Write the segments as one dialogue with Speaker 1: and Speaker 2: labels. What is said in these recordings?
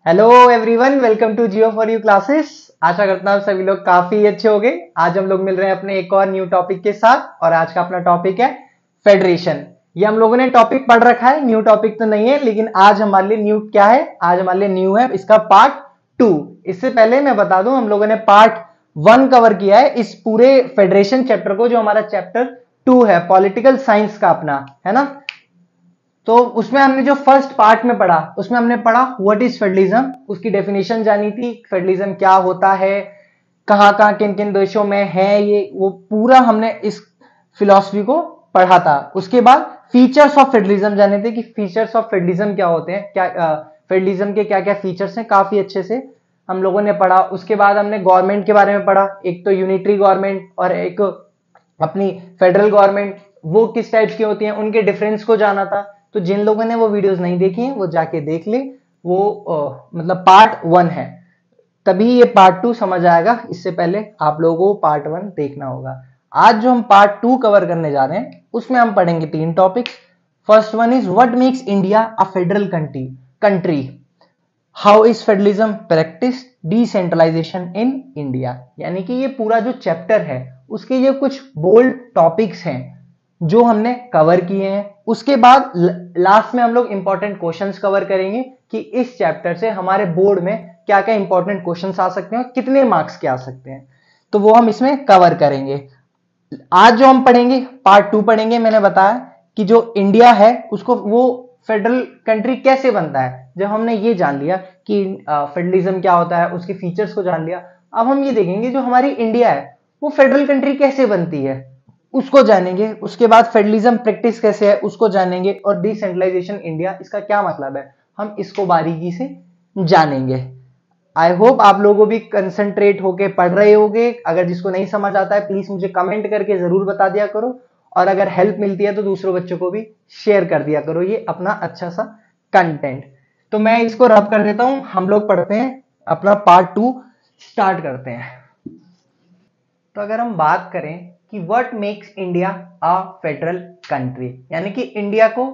Speaker 1: Hello everyone, welcome to Jio for you classes. आशा करता हूँ सभी लोग काफी अच्छे होंगे। आज हम लोग मिल रहे हैं अपने एक और न्यू टॉपिक के साथ और आज का अपना टॉपिक है फेडरेशन। ये हम लोगों ने टॉपिक पढ़ रखा है, न्यू टॉपिक तो नहीं है, लेकिन आज हमारे लिए न्यू क्या है, आज हमारे लिए न्यू है इसका पार्ट 2। इससे पहले मैं बता दूं, हम लोगों ने पार्ट 1 कवर किया है इस पूरे फेडरेशन चैप्टर को, जो हमारा चैप्टर 2 है पॉलिटिकल साइंस का अपना, है ना। तो उसमें हमने जो फर्स्ट पार्ट में पढ़ा, उसमें हमने पढ़ा व्हाट इज फेडरलिज्म, उसकी डेफिनेशन जानी थी, फेडरलिज्म क्या होता है, कहां कहां किन किन देशों में है ये, वो पूरा हमने इस फिलॉसफी को पढ़ा था। उसके बाद फीचर्स ऑफ फेडरलिज्म जाने थे कि फीचर्स ऑफ फेडरलिज्म क्या होते हैं, क्या फेडरलिज्म के क्या क्या फीचर्स हैं, काफी अच्छे से हम लोगों ने पढ़ा। उसके बाद हमने गवर्नमेंट के बारे में पढ़ा, एक तो यूनिटरी गवर्नमेंट और एक अपनी फेडरल गवर्नमेंट, वो किस टाइप की होती हैं, उनके डिफरेंस को जाना था। तो जिन लोगों ने वो वीडियोस नहीं देखी हैं वो जाके देख ले, वो मतलब पार्ट 1 है, तभी ये पार्ट 2 समझ आएगा। इससे पहले आप लोगों को पार्ट 1 देखना होगा। आज जो हम पार्ट 2 कवर करने जा रहे हैं उसमें हम पढ़ेंगे 3 topics. First one is what makes India a federal country, how is federalism practice, decentralisation in India. यानी कि ये पूरा जो चैप्टर है उसके ये कुछ बोल्ड टॉपिक्स हैं जो हमने कवर किए हैं। उसके बाद लास्ट में हम लोग इंपॉर्टेंट क्वेश्चंस कवर करेंगे कि इस चैप्टर से हमारे बोर्ड में क्या क्या इंपॉर्टेंट क्वेश्चंस आ सकते हैं और कितने मार्क्स के आ सकते हैं, तो वो हम इसमें कवर करेंगे। आज जो हम पढ़ेंगे पार्ट 2 पढ़ेंगे, मैंने बताया कि जो इंडिया है उसको वो फेडरल कंट्री कैसे बनता है। जब हमने ये जान लिया कि फेडरलिज्म क्या होता है, उसके फीचर्स को जान लिया, अब हम ये देखेंगे जो हमारी इंडिया है वो फेडरल कंट्री कैसे बनती है उसको जानेंगे। उसके बाद फेडरलिज्म प्रैक्टिस कैसे है उसको जानेंगे, और डिसेंट्रलाइजेशन इंडिया इसका क्या मतलब है हम इसको बारीकी से जानेंगे। आई होप आप लोगों भी कंसंट्रेट होके पढ़ रहे होगे। अगर जिसको नहीं समझ आता है प्लीज मुझे कमेंट करके जरूर बता दिया करो, और अगर हेल्प मिलती है तो दूसरों बच्चों को भी शेयर कर दिया करो ये अपना अच्छा सा कंटेंट। तो मैं इसको रब कर देता हूं, हम लोग पढ़ते हैं अपना पार्ट 2 स्टार्ट करते हैं। तो अगर हम बात करें कि what makes India a federal country, यानी कि इंडिया को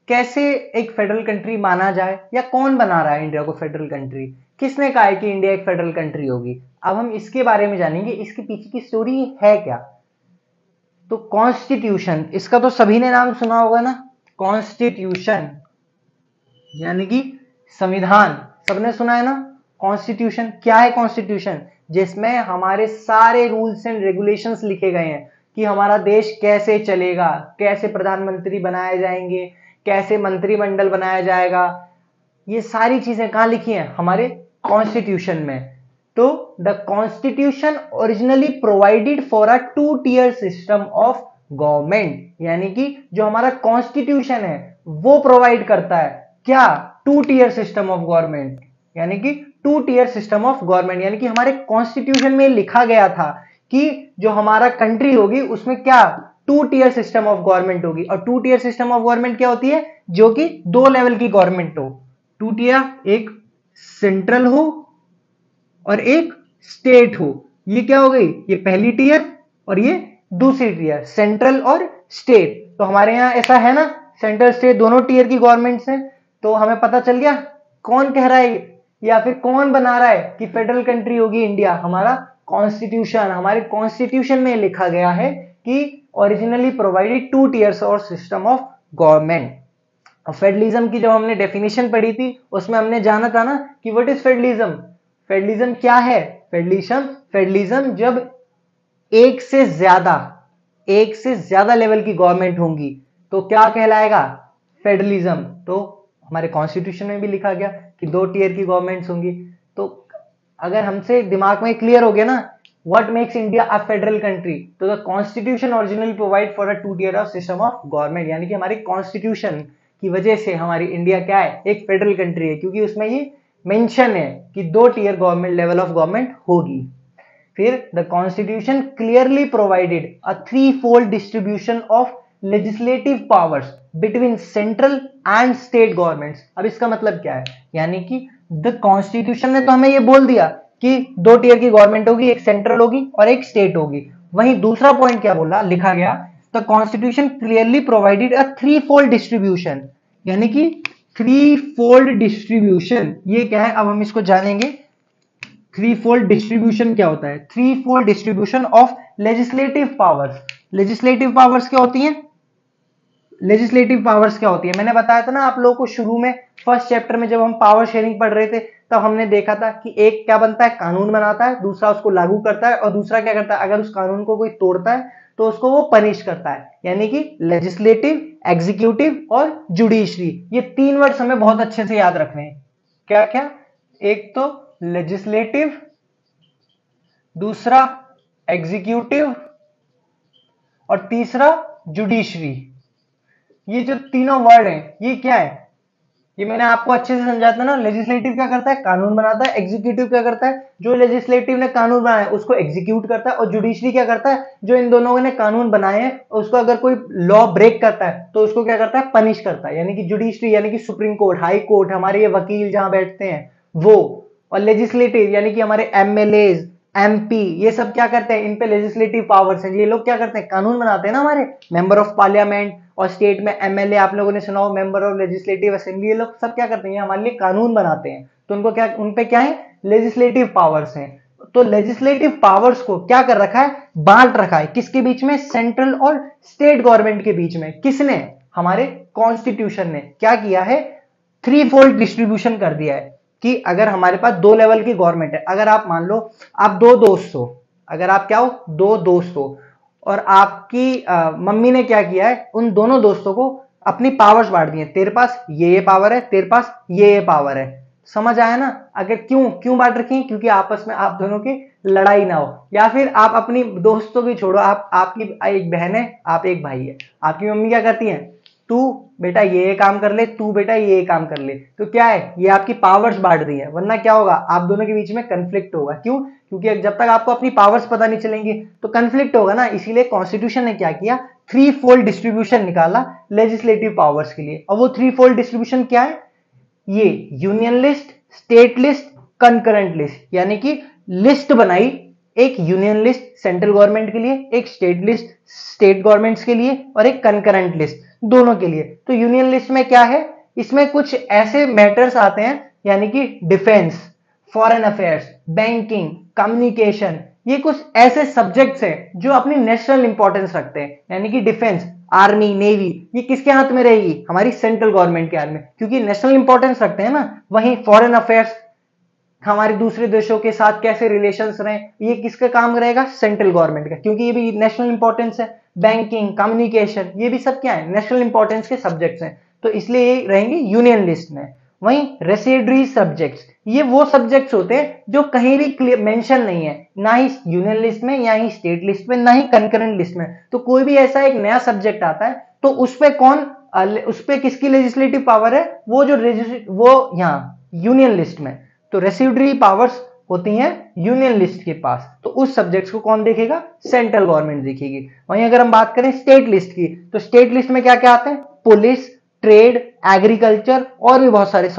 Speaker 1: कैसे एक फेडरल कंट्री माना जाए, या कौन बना रहा है इंडिया को फेडरल कंट्री, किसने कहा है कि इंडिया एक फेडरल कंट्री होगी, अब हम इसके बारे में जानेंगे। इसके पीछे की स्टोरी है क्या। तो कॉन्स्टिट्यूशन, इसका तो सभी ने नाम सुना होगा ना, कॉन्स्टिट्यूशन यानी कि संविधान, सबने सुना है ना। कॉन्स्टिट्यूशन क्या है, कॉन्स्टिट्यूशन जिसमें हमारे सारे रूल्स एंड रेगुलेशंस लिखे गए हैं कि हमारा देश कैसे चलेगा, कैसे प्रधानमंत्री बनाए जाएंगे, कैसे मंत्रिमंडल बनाया जाएगा, ये सारी चीजें कहां लिखी हैं, हमारे कॉन्स्टिट्यूशन में। तो the constitution originally provided for a 2-tier system of government, यानी कि जो हमारा कॉन्स्टिट्यूशन है वो प्रोवाइड करता है क्या, 2-tier सिस्टम ऑफ गवर्नमेंट, यानी कि 2-tier सिस्टम ऑफ गवर्नमेंट। यानी कि हमारे कॉन्स्टिट्यूशन में लिखा गया था कि जो हमारा कंट्री होगी उसमें क्या 2-tier सिस्टम ऑफ गवर्नमेंट होगी। और 2-tier सिस्टम ऑफ गवर्नमेंट क्या होती है, जो कि 2 लेवल की गवर्नमेंट हो। 2-tier, एक सेंट्रल हो और एक स्टेट हो। ये क्या हो गई, ये पहली टीयर और ये दूसरी टीयर, सेंट्रल और स्टेट। तो हमारे यहाँ ऐसा है ना, सेंट्रल स्टेट दोनों टीयर की गवर्नमेंट्स हैं। तो हमें पता चल गया कौन कह रहा है या फिर कौन बना रहा है कि फेडरल कंट्री होगी इंडिया, हमारा कॉन्स्टिट्यूशन। हमारे कॉन्स्टिट्यूशन में लिखा गया है कि ओरिजिनली प्रोवाइडेड 2 टीयर्स और सिस्टम ऑफ गवर्नमेंट। फेडरलिज्म की जब हमने डेफिनेशन पढ़ी थी उसमें हमने जाना था ना कि व्हाट इज फेडरलिज्म। फेडरलिज्म क्या है, फेडरलिज्म जब एक से ज्यादा लेवल की गवर्नमेंट होंगी तो क्या कहलाएगा, फेडरलिज्म। तो हमारे कॉन्स्टिट्यूशन में भी लिखा गया कि 2 टीयर की गवर्नमेंट्स होंगी। तो अगर हमसे दिमाग में क्लियर हो गया ना what makes India a federal country, तो the constitution originally provide for a 2-tier of system of government, यानी कि हमारी कॉन्स्टिट्यूशन की वजह से हमारी इंडिया क्या है, एक फेडरल कंट्री है, क्योंकि उसमें ये मेंशन है कि 2-tier government level of government होगी। फिर the constitution clearly provided a 3-fold distribution of legislative powers between central and state governments. अब इसका मतलब क्या है, यानी कि द कॉन्स्टिट्यूशन ने तो हमें ये बोल दिया कि 2 टीयर की गवर्नमेंट होगी, एक सेंट्रल होगी और एक स्टेट होगी। वहीं दूसरा पॉइंट क्या बोला, लिखा गया the constitution clearly provided a 3-fold distribution, यानी कि थ्री फोल्ड डिस्ट्रीब्यूशन, ये क्या है अब हम इसको जानेंगे। थ्री फोल्ड डिस्ट्रीब्यूशन क्या होता है? Three fold distribution of legislative powers. Legislative powers क्या होती हैं? लेजिस्लेटिव पावर्स क्या होती है? मैंने बताया था ना आप लोगों को शुरू में, फर्स्ट चैप्टर में जब हम पावर शेयरिंग पढ़ रहे थे, तब हमने देखा था कि एक क्या बनता है, कानून बनाता है, दूसरा उसको लागू करता है, और दूसरा क्या करता है, अगर उस कानून को कोई तोड़ता है तो उसको वो पनिश करता है। यानी कि लेजिस्लेटिव, एग्जीक्यूटिव और जुडिशरी, ये तीन वर्ड्स हमें बहुत अच्छे से याद रखने हैं। क्या क्या? एक तो लेजिस्लेटिव, दूसरा एग्जीक्यूटिव और तीसरा जुडिशरी। ये जो तीनों वर्ड हैं ये क्या है? ये मैंने आपको अच्छे से समझाया था ना। लेजिस्लेटिव क्या करता है? कानून बनाता है। एग्जीक्यूटिव क्या करता है? जो लेजिस्लेटिव ने कानून बनाया उसको एग्जीक्यूट करता है। और जुडिशरी क्या करता है? जो इन दोनों ने कानून बनाए हैं उसको अगर कोई लॉ ब्रेक करता है तो उसको क्या करता है? पनिश करता है। यानी कि जुडिशरी यानी कि सुप्रीम कोर्ट, हाई कोर्ट, हमारे ये वकील जहां बैठते हैं वो। और लेजिस्लेटिव यानी कि हमारे एमएलए, एमपी, ये सब क्या करते हैं? इन पे लेजिस्लेटिव पावर्स हैं। ये लोग क्या करते हैं? कानून बनाते हैं ना, हमारे मेंबर ऑफ पार्लियामेंट। और स्टेट में एमएलए आप लोगों ने सुना हो, मेंबर ऑफ लेजिस्लेटिव असेंबली, ये लोग सब क्या करते हैं? हमारे लिए कानून बनाते हैं। तो उनको क्या, उन पे क्या है? लेजिस्लेटिव पावर्स हैं। तो लेजिस्लेटिव पावर्स को क्या कर रखा है? बांट रखा है। किसके बीच में? सेंट्रल और स्टेट गवर्नमेंट के बीच में। किसने? हमारे कॉन्स्टिट्यूशन ने क्या किया है? थ्री फोल्ड डिस्ट्रीब्यूशन कर दिया है कि अगर हमारे पास दो लेवल की गवर्नमेंट है, अगर आप मान लो आप दो दोस्त हो, अगर आप क्या हो? दो दोस्त हो, और आपकी मम्मी ने क्या किया है? उन दोनों दोस्तों को अपनी पावर्स बांट दी है। तेरे पास ये पावर है, तेरे पास ये पावर है। समझ आया ना? अगर क्यों क्यों बांट रखी है? क्योंकि आपस में आप दोनों की लड़ाई ना हो। या फिर आप अपनी दोस्तों की छोड़ो, आपकी एक बहन है, आप एक भाई है, आपकी मम्मी क्या करती है? तू बेटा ये काम कर ले, तू बेटा ये काम कर ले। तो क्या है? ये आपकी पावर्स बांट रही है। वरना क्या होगा? आप दोनों के बीच में कंफ्लिक्ट होगा। क्यों? क्योंकि जब तक आपको अपनी पावर्स पता नहीं चलेंगी तो कंफ्लिक्ट होगा ना। इसीलिए कॉन्स्टिट्यूशन ने क्या किया? थ्री फोल्ड डिस्ट्रीब्यूशन निकाला लेजिस्लेटिव पावर्स के लिए। और वो थ्री फोल्ड डिस्ट्रीब्यूशन क्या है? ये union list, state list, concurrent list. यानी कि लिस्ट बनाई, एक यूनियन लिस्ट सेंट्रल गवर्नमेंट के लिए, एक स्टेट लिस्ट स्टेट गवर्नमेंट्स के लिए, और एक कंकरेंट लिस्ट दोनों के लिए। तो यूनियन लिस्ट में क्या है? इसमें कुछ ऐसे मैटर्स आते हैं, यानी कि defence, foreign affairs, banking, communication, ये कुछ ऐसे सब्जेक्ट्स हैं जो अपनी नेशनल इंपॉर्टेंस रखते हैं। यानी कि डिफेंस, आर्मी, नेवी, ये किसके हाथ में रहेगी? हमारी सेंट्रल गवर्नमेंट के हाथ में, क्योंकि नेशनल इंपॉर्टेंस रखते हैं ना। वहीं फॉरेन अफेयर्स, हमारे दूसरे देशों के साथ कैसे रिलेशंस रहे, ये किसका काम रहेगा? सेंट्रल गवर्नमेंट का, क्योंकि ये भी नेशनल इंपॉर्टेंस है। बैंकिंग, कम्युनिकेशन, ये भी सब क्या है? नेशनल इंपॉर्टेंस के सब्जेक्ट्स हैं। तो इसलिए ये रहेंगे यूनियन लिस्ट में। वहीं रेसिडुअरी सब्जेक्ट्स, ये वो सब्जेक्ट्स होते हैं जो कहीं भी मेंशन नहीं है, ना ही यूनियन लिस्ट में, या ही स्टेट लिस्ट में, ना ही कंकरेंट लिस्ट में। तो कोई भी ऐसा एक नया सब्जेक्ट आता है तो उस पे उस पे किसकी लेजिस्लेटिव पावर है? वो यहाँ यूनियन लिस्ट में। तो रेसिडुअरी पावर्स होती हैं यूनियन लिस्ट के पास। तो उस सब्जेक्ट्स को कौन देखेगा? सेंट्रल गवर्नमेंट देखेगी। वहीं अगर हम बात करें स्टेट लिस्ट की, तो स्टेट लिस्ट में क्या क्या आते हैं? पुलिस, ट्रेड, एग्रीकल्चर, और भी बहुत सारे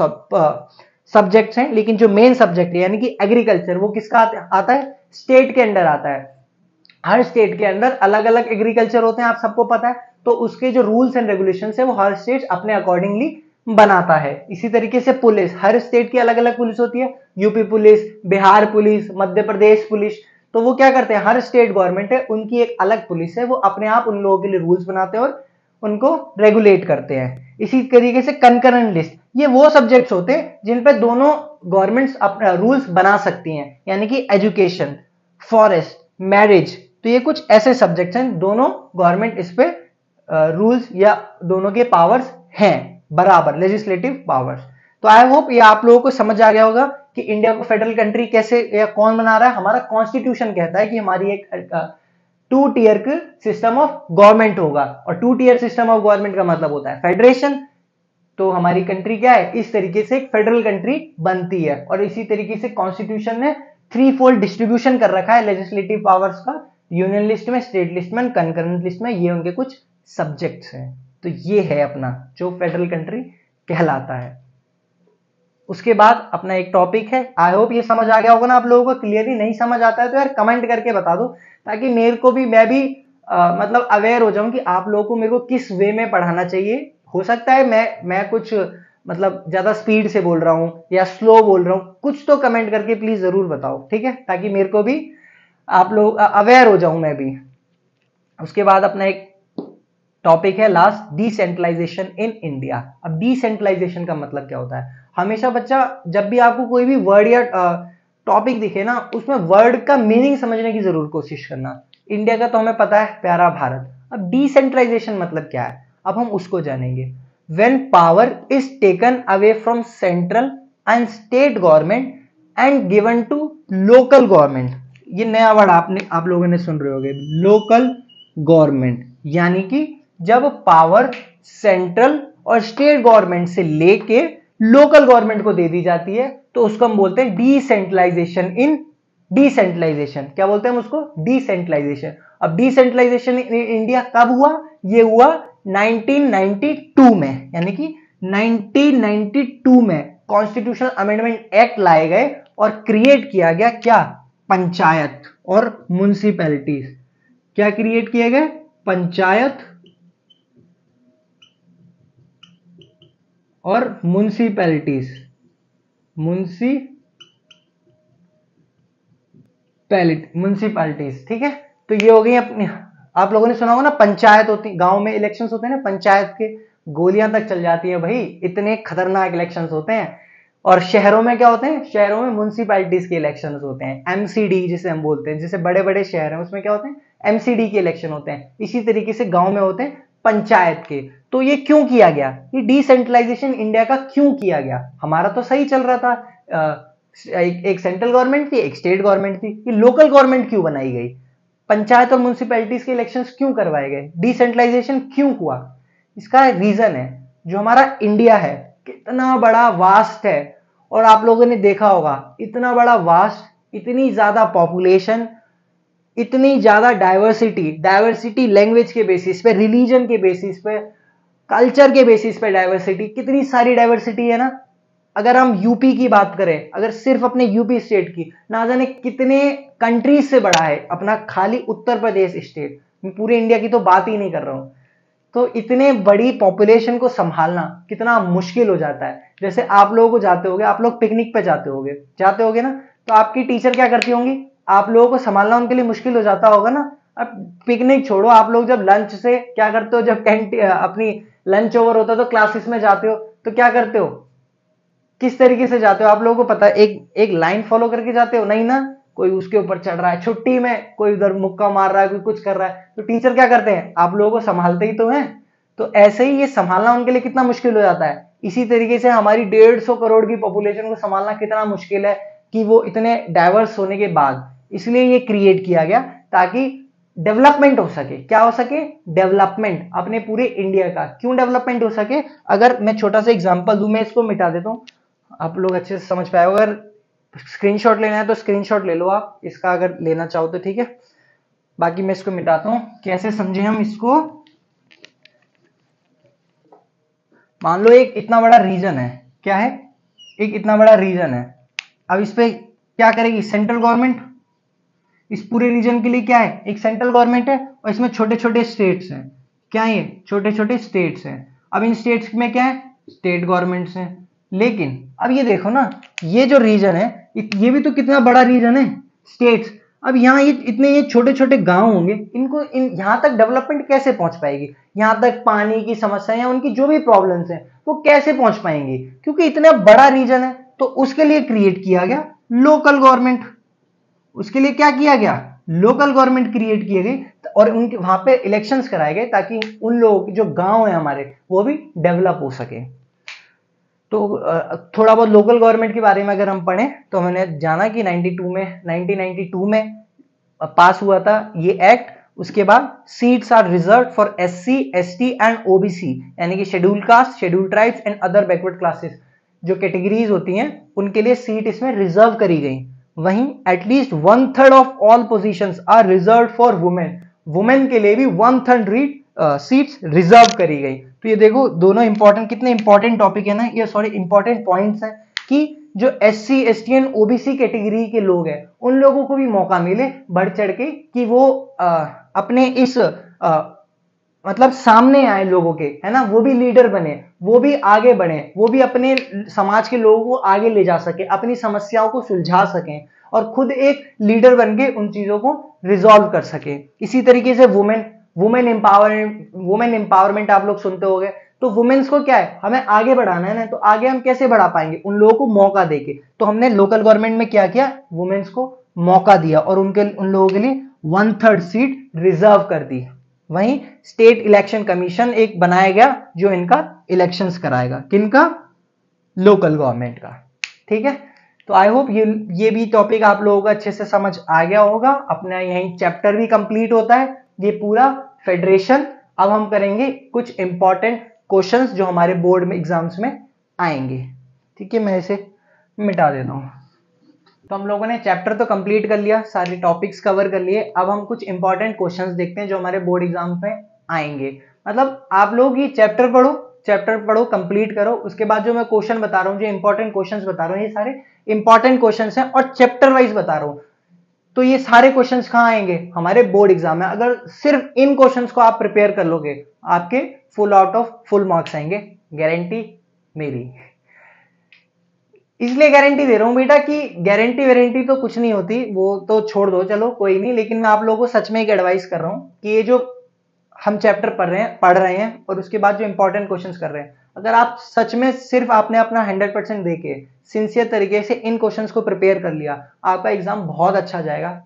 Speaker 1: सब्जेक्ट्स हैं। लेकिन जो मेन सब्जेक्ट है यानी कि एग्रीकल्चर, वो किसका आता है? स्टेट के अंडर आता है। हर स्टेट के अंदर अलग अलग एग्रीकल्चर होते हैं, आप सबको पता है। तो उसके जो रूल्स एंड रेगुलेशन है वो हर स्टेट अपने अकॉर्डिंगली बनाता है। इसी तरीके से पुलिस, हर स्टेट की अलग अलग पुलिस होती है। UP police, Bihar police, Madhya Pradesh police. तो वो क्या करते हैं? हर स्टेट गवर्नमेंट है उनकी एक अलग पुलिस है, वो अपने आप उन लोगों के लिए रूल्स बनाते हैं और उनको रेगुलेट करते हैं। इसी तरीके से कंकरेंट लिस्ट, ये वो सब्जेक्ट्स होते हैं जिन पे दोनों गवर्नमेंट्स अपना रूल्स बना सकती हैं। यानी कि एजुकेशन, फॉरेस्ट, मैरिज, तो ये कुछ ऐसे सब्जेक्ट्स हैं दोनों गवर्नमेंट इस पे रूल्स या दोनों के पावर्स हैं बराबर, लेजिस्लेटिव पावर्स। तो आई होप ये आप लोगों को समझ आ गया होगा कि इंडिया को फेडरल कंट्री कैसे या कौन बना रहा है। हमारा कॉन्स्टिट्यूशन कहता है कि हमारी एक two tier system of government होगा, और two tier system of government का मतलब होता है फेडरेशन। तो हमारी कंट्री क्या है? इस तरीके से एक फेडरल कंट्री बनती है। और इसी तरीके से कॉन्स्टिट्यूशन ने थ्री फोल्ड डिस्ट्रीब्यूशन कर रखा है लेजिस्लेटिव पावर्स का, यूनियन लिस्ट में, स्टेट लिस्ट में, कंकरेंट लिस्ट में। ये उनके कुछ सब्जेक्ट्स हैं। तो ये है अपना जो फेडरल कंट्री कहलाता है। उसके बाद अपना एक टॉपिक है, आई होप ये समझ आ गया होगा ना आप लोगों को। क्लियरली नहीं समझ आता है तो यार कमेंट करके बता दो, ताकि मेरे को भी, मैं भी मतलब अवेयर हो जाऊं कि आप लोगों को मेरे को किस वे में पढ़ाना चाहिए। हो सकता है मैं कुछ मतलब ज्यादा स्पीड से बोल रहा हूं या स्लो बोल रहा हूं, कुछ तो कमेंट करके प्लीज जरूर बताओ, ठीक है, ताकि मेरे को भी आप लोग अवेयर हो जाऊं मैं भी। उसके बाद अपना एक टॉपिक है लास्ट, डिसेंट्रलाइजेशन इन इंडिया। अब डिसेंट्रलाइजेशन का मतलब क्या होता है? हमेशा बच्चा जब भी आपको कोई भी वर्ड या टॉपिक दिखे ना, उसमें वर्ड का मीनिंग समझने की जरूर कोशिश करना। इंडिया का तो हमें पता है, प्यारा भारत। अब डिसेंट्रलाइजेशन मतलब क्या है, अब हम उसको जानेंगे। When power is taken away from central and state government and given to local government. ये नया वर्ड आप लोगों ने सुन रहे होंगे, लोकल गवर्नमेंट। यानी कि जब पावर सेंट्रल और स्टेट गवर्नमेंट से लेके लोकल गवर्नमेंट को दे दी जाती है, तो उसको हम बोलते हैं डिसेंट्रलाइजेशन इन डिसेंट्रलाइजेशन। क्या बोलते हैं हम उसको? डिसेंट्रलाइजेशन। अब डिसेंट्रलाइजेशन इन इंडिया कब हुआ? ये हुआ 1992 में, यानी कि 1992 में कॉन्स्टिट्यूशनल अमेंडमेंट एक्ट लाए गए और क्रिएट किया गया क्या? पंचायत और म्युनिसिपैलिटीज। क्या क्रिएट किए गए? पंचायत और म्युनिसिपैलिटीज। म्युनिसिपैलिटीज, ठीक है। तो ये हो गई अपनी, आप लोगों ने सुना होगा ना, पंचायत होती, गांव में इलेक्शंस होते हैं ना, पंचायत के गोलियां तक चल जाती है भाई, इतने खतरनाक इलेक्शंस होते हैं। और शहरों में क्या होते हैं? शहरों में म्युनिसिपैलिटीज के इलेक्शंस होते हैं, एमसीडी जिसे हम बोलते हैं। जैसे बड़े बड़े शहर हैं उसमें क्या होते हैं? एमसीडी के इलेक्शन होते हैं। इसी तरीके से गांव में होते हैं पंचायत के। तो ये क्यों किया गया? ये डिसेंट्रलाइजेशन इंडिया का क्यों किया गया? हमारा तो सही चल रहा था, एक सेंट्रल गवर्नमेंट थी, एक स्टेट गवर्नमेंट थी, ये लोकल गवर्नमेंट क्यों बनाई गई? पंचायत और म्युनिसिपैलिटीज के इलेक्शंस क्यों करवाए गए? डिसेंट्रलाइजेशन क्यों हुआ? इसका रीजन है, जो हमारा इंडिया है कितना बड़ा वास्ट है, और आप लोगों ने देखा होगा इतना बड़ा वास्ट, इतनी ज्यादा पॉपुलेशन, इतनी ज्यादा डाइवर्सिटी लैंग्वेज के बेसिस पे, रिलीजन के बेसिस पे, कल्चर के बेसिस पे डाइवर्सिटी, कितनी सारी डाइवर्सिटी है ना। अगर हम यूपी की बात करें, अगर सिर्फ अपने यूपी स्टेट की, ना जाने कितने कंट्रीज से बड़ा है अपना खाली उत्तर प्रदेश स्टेट। मैं पूरे इंडिया की तो बात ही नहीं कर रहा हूं। तो इतने बड़ी पॉपुलेशन को संभालना कितना मुश्किल हो जाता है। जैसे आप लोगों को जाते होगे, आप लोग पिकनिक पे जाते होगे ना, तो आपकी टीचर क्या करती होंगी? आप लोगों को संभालना उनके लिए मुश्किल हो जाता होगा ना। अब पिकनिक छोड़ो, आप लोग जब लंच से क्या करते हो, जब कैंटीन अपनी लंच ओवर होता है तो क्लासेस में जाते हो, तो क्या करते हो? किस तरीके से जाते हो? आप लोगों को पता है, एक लाइन फॉलो करके जाते हो? नहीं ना, कोई उसके ऊपर चढ़ रहा है, छुट्टी में कोई उधर मुक्का मार रहा है, कोई कुछ कर रहा है, तो टीचर क्या करते हैं? आप लोगों को संभालते ही तो हैं। तो ऐसे ही ये संभालना उनके लिए कितना मुश्किल हो जाता है। इसी तरीके से हमारी 150 करोड़ की पॉपुलेशन को संभालना कितना मुश्किल है, कि वो इतने डाइवर्स होने के बाद। इसलिए ये क्रिएट किया गया ताकि डेवलपमेंट हो सके। क्या हो सके? डेवलपमेंट अपने पूरे इंडिया का। क्यों डेवलपमेंट हो सके? अगर मैं छोटा सा एग्जांपल दूं, मैं इसको मिटा देता हूं, आप लोग अच्छे से समझ पाए। अगर स्क्रीनशॉट लेना है तो स्क्रीनशॉट ले लो आप इसका, अगर लेना चाहो तो, ठीक है। बाकी मैं इसको मिटाता हूं, कैसे समझे हम इसको। मान लो एक इतना बड़ा रीजन है, क्या है? एक इतना बड़ा रीजन है। अब इस पे क्या करेगी सेंट्रल गवर्नमेंट? इस पूरे रीजन के लिए क्या है? एक सेंट्रल गवर्नमेंट है, और इसमें छोटे छोटे स्टेट्स हैं। क्या है? ये छोटे छोटे स्टेट्स हैं। अब इन स्टेट्स में क्या है? स्टेट गवर्नमेंट्स हैं। लेकिन अब ये देखो ना, ये जो रीजन है, ये भी तो कितना बड़ा रीजन है, स्टेट्स। अब यहाँ ये इतने ये छोटे छोटे गांव होंगे, इनको यहाँ तक डेवलपमेंट कैसे पहुंच पाएगी? यहाँ तक पानी की समस्या या उनकी जो भी प्रॉब्लम्स हैं वो कैसे पहुंच पाएंगी? क्योंकि इतना बड़ा रीजन है। तो उसके लिए क्रिएट किया गया लोकल गवर्नमेंट। उसके लिए क्या किया गया? लोकल गवर्नमेंट क्रिएट किए गए, और उनके वहां पे इलेक्शंस कराए गए ताकि उन लोगों के जो गांव है हमारे, वो भी डेवलप हो सके। तो थोड़ा बहुत लोकल गवर्नमेंट के बारे में अगर हम पढ़ें, तो हमने जाना कि 1992 में पास हुआ था ये एक्ट। उसके बाद seats are reserve for SC, ST and OBC, यानी कि schedule caste, schedule tribes and other backward classes, जो कैटेगरीज होती हैं उनके लिए सीट इसमें रिजर्व करी गई। वहीं at least 1/3 of all positions are reserve for women. Women के लिए भी 1/3 सीट्स रिजर्व करी गई। तो ये देखो दोनों इंपॉर्टेंट, कितने इंपॉर्टेंट टॉपिक है ना ये, सॉरी इंपॉर्टेंट पॉइंट्स हैं, कि जो SC, ST and OBC category के लोग हैं उन लोगों को भी मौका मिले बढ़ चढ़ के, कि वो अपने इस मतलब सामने आए लोगों के, है ना, वो भी लीडर बने, वो भी आगे बढ़े, वो भी अपने समाज के लोगों को आगे ले जा सके, अपनी समस्याओं को सुलझा सकें और खुद एक लीडर बन के उन चीजों को रिजॉल्व कर सके। इसी तरीके से वुमेन एम्पावरमेंट आप लोग सुनते होंगे, तो वुमेन्स को क्या है, हमें आगे बढ़ाना है ना, तो आगे हम कैसे बढ़ा पाएंगे, उन लोगों को मौका देके। तो हमने लोकल गवर्नमेंट में क्या किया, वुमेन्स को मौका दिया और उन लोगों के लिए 1/3 सीट रिजर्व कर दी। वहीं स्टेट इलेक्शन कमीशन एक बनाया गया जो इनका इलेक्शंस कराएगा, किनका, लोकल गवर्नमेंट का। ठीक है, तो आई होप ये भी टॉपिक आप लोगों को अच्छे से समझ आ गया होगा। अपना यही चैप्टर भी कंप्लीट होता है, ये पूरा फेडरेशन। अब हम करेंगे कुछ इंपॉर्टेंट क्वेश्चंस जो हमारे बोर्ड में एग्जाम्स में आएंगे। ठीक है, मैं इसे मिटा देता हूं। तो हम लोगों ने चैप्टर तो कंप्लीट कर लिया, सारे टॉपिक्स कवर कर लिए। अब हम कुछ इंपॉर्टेंट क्वेश्चंस देखते हैं जो हमारे बोर्ड एग्जाम में आएंगे। मतलब आप लोग ये चैप्टर पढ़ो, कंप्लीट करो, उसके बाद जो मैं क्वेश्चन बता रहा हूँ, जो इंपॉर्टेंट क्वेश्चंस बता रहा हूँ, ये सारे इंपॉर्टेंट क्वेश्चंस हैं और चैप्टर वाइज बता रहा हूँ। तो ये सारे क्वेश्चंस कहाँ आएंगे, हमारे बोर्ड एग्जाम में। अगर सिर्फ इन क्वेश्चंस को आप प्रिपेयर कर लोगे, आपके full out of full marks आएंगे, गारंटी मेरी। इसलिए गारंटी दे रहा हूं बेटा कि गारंटी तो कुछ नहीं होती, वो तो छोड़ दो, चलो कोई नहीं। लेकिन मैं आप लोगों को सच में एक एडवाइस कर रहा हूं कि ये जो हम चैप्टर पढ़ रहे हैं और उसके बाद जो इंपॉर्टेंट क्वेश्चंस कर रहे हैं, अगर आप सच में सिर्फ आपने अपना 100% देके सिंसियर तरीके से इन क्वेश्चंस को प्रिपेयर कर लिया, आपका एग्जाम बहुत अच्छा जाएगा,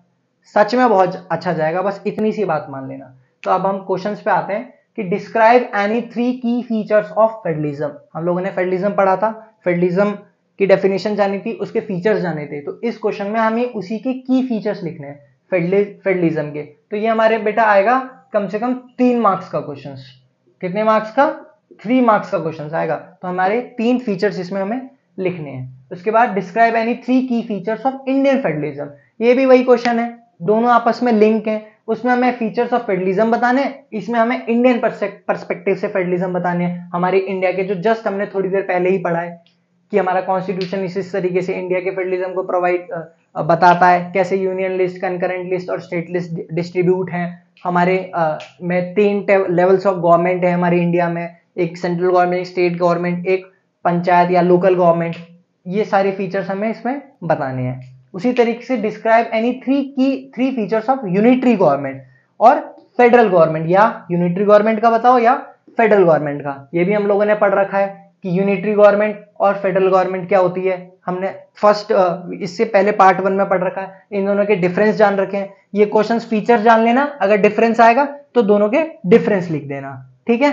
Speaker 1: सच में बहुत अच्छा जाएगा। बस इतनी सी बात मान लेना। तो अब हम क्वेश्चंस पे आते हैं कि डिस्क्राइब एनी 3 की फीचर्स ऑफ फेडरलिज्म। हम लोगों ने फेडरलिज्म पढ़ा था, फेडरलिज्म की डेफिनेशन जानी थी, उसके फीचर्स जाने थे। तो इस क्वेश्चन में हमें उसी के की फीचर्स लिखने हैं फेडरलिज्म के। तो ये हमारे बेटा आएगा कम से कम 3 मार्क्स का क्वेश्चन। कितने मार्क्स का, 3 मार्क्स का क्वेश्चन आएगा। तो हमारे 3 फीचर्स इसमें हमें लिखने हैं। उसके बाद डिस्क्राइब एनी 3 की फीचर्स ऑफ इंडियन फेडरलिज्म। ये भी वही क्वेश्चन है, दोनों आपस में लिंक है। उसमें हमें फीचर्स ऑफ फेडरलिज्म बताने हैं, इसमें हमें इंडियन पर्सपेक्टिव से फेडरलिज्म बताने हैं, हमारे इंडिया के, जो जस्ट हमने थोड़ी देर पहले ही पढ़ा है कि हमारा कॉन्स्टिट्यूशन इस तरीके से इंडिया के फेडरलिज्म को बताता है, कैसे यूनियन लिस्ट, कंकरेंट लिस्ट और स्टेट लिस्ट डिस्ट्रीब्यूट हैं हमारे में। 3 लेवल्स ऑफ गवर्नमेंट है हमारे इंडिया में, एक सेंट्रल गवर्नमेंट, एक स्टेट गवर्नमेंट, एक पंचायत या लोकल गवर्नमेंट। ये सारे फीचर्स हमें इसमें बताने हैं। उसी तरीके से describe any 3 features of unitary government और फेडरल गवर्नमेंट, या यूनिटरी गवर्नमेंट का बताओ या फेडरल गवर्नमेंट का। ये भी हम लोगों ने पढ़ रखा है कि यूनिटरी गवर्नमेंट और फेडरल गवर्नमेंट क्या होती है। हमने इससे पहले पार्ट 1 में पढ़ रखा है। इन दोनों के डिफरेंस जान रखे हैं। ये क्वेश्चंस फीचर जान लेना, अगर डिफरेंस आएगा तो दोनों के डिफरेंस लिख देना। ठीक है,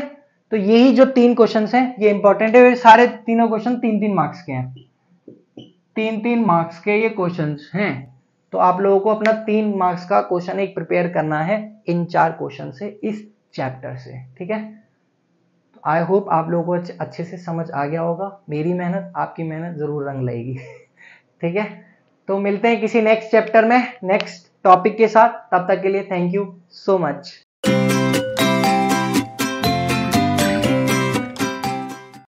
Speaker 1: तो यही जो 3 क्वेश्चंस हैं ये इंपॉर्टेंट है। सारे तीनों क्वेश्चन 3-3 मार्क्स के हैं, 3-3 मार्क्स के ये क्वेश्चंस हैं। तो आप लोगों को अपना 3 मार्क्स का क्वेश्चन एक प्रिपेयर करना है इन 4 क्वेश्चन से, इस चैप्टर से। ठीक है, आई होप आप लोगों को अच्छे से समझ आ गया होगा। मेरी मेहनत, आपकी मेहनत जरूर रंग लाएगी। ठीक है, तो मिलते हैं किसी नेक्स्ट चैप्टर में, नेक्स्ट टॉपिक के साथ। तब तक के लिए थैंक यू सो मच।